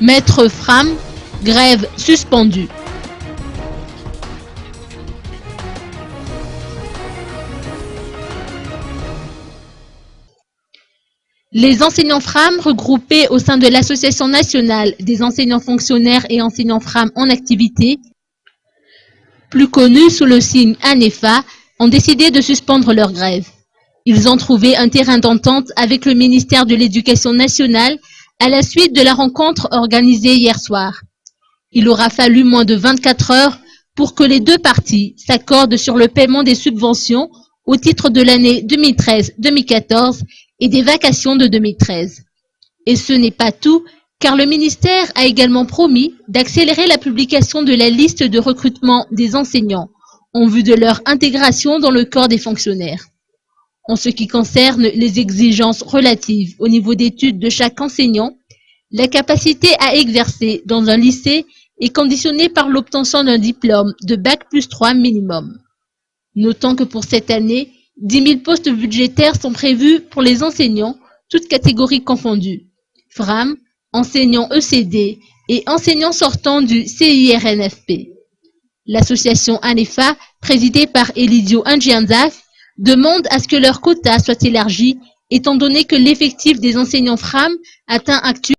Maître Fram, grève suspendue. Les enseignants Fram, regroupés au sein de l'Association nationale des enseignants fonctionnaires et enseignants Fram en activité, plus connus sous le signe ANEFA, ont décidé de suspendre leur grève. Ils ont trouvé un terrain d'entente avec le ministère de l'Éducation nationale à la suite de la rencontre organisée hier soir. Il aura fallu moins de 24 heures pour que les deux parties s'accordent sur le paiement des subventions au titre de l'année 2013-2014 et des vacations de 2013. Et ce n'est pas tout, car le ministère a également promis d'accélérer la publication de la liste de recrutement des enseignants en vue de leur intégration dans le corps des fonctionnaires. En ce qui concerne les exigences relatives au niveau d'études de chaque enseignant, la capacité à exercer dans un lycée est conditionnée par l'obtention d'un diplôme de Bac+3 minimum. Notons que pour cette année, 10 000 postes budgétaires sont prévus pour les enseignants, toutes catégories confondues. Fram, enseignants ECD et enseignants sortants du CIRNFP. L'association ANEFA, présidée par Elidio Ndjianzaf, demande à ce que leur quota soit élargi, étant donné que l'effectif des enseignants Fram atteint actuellement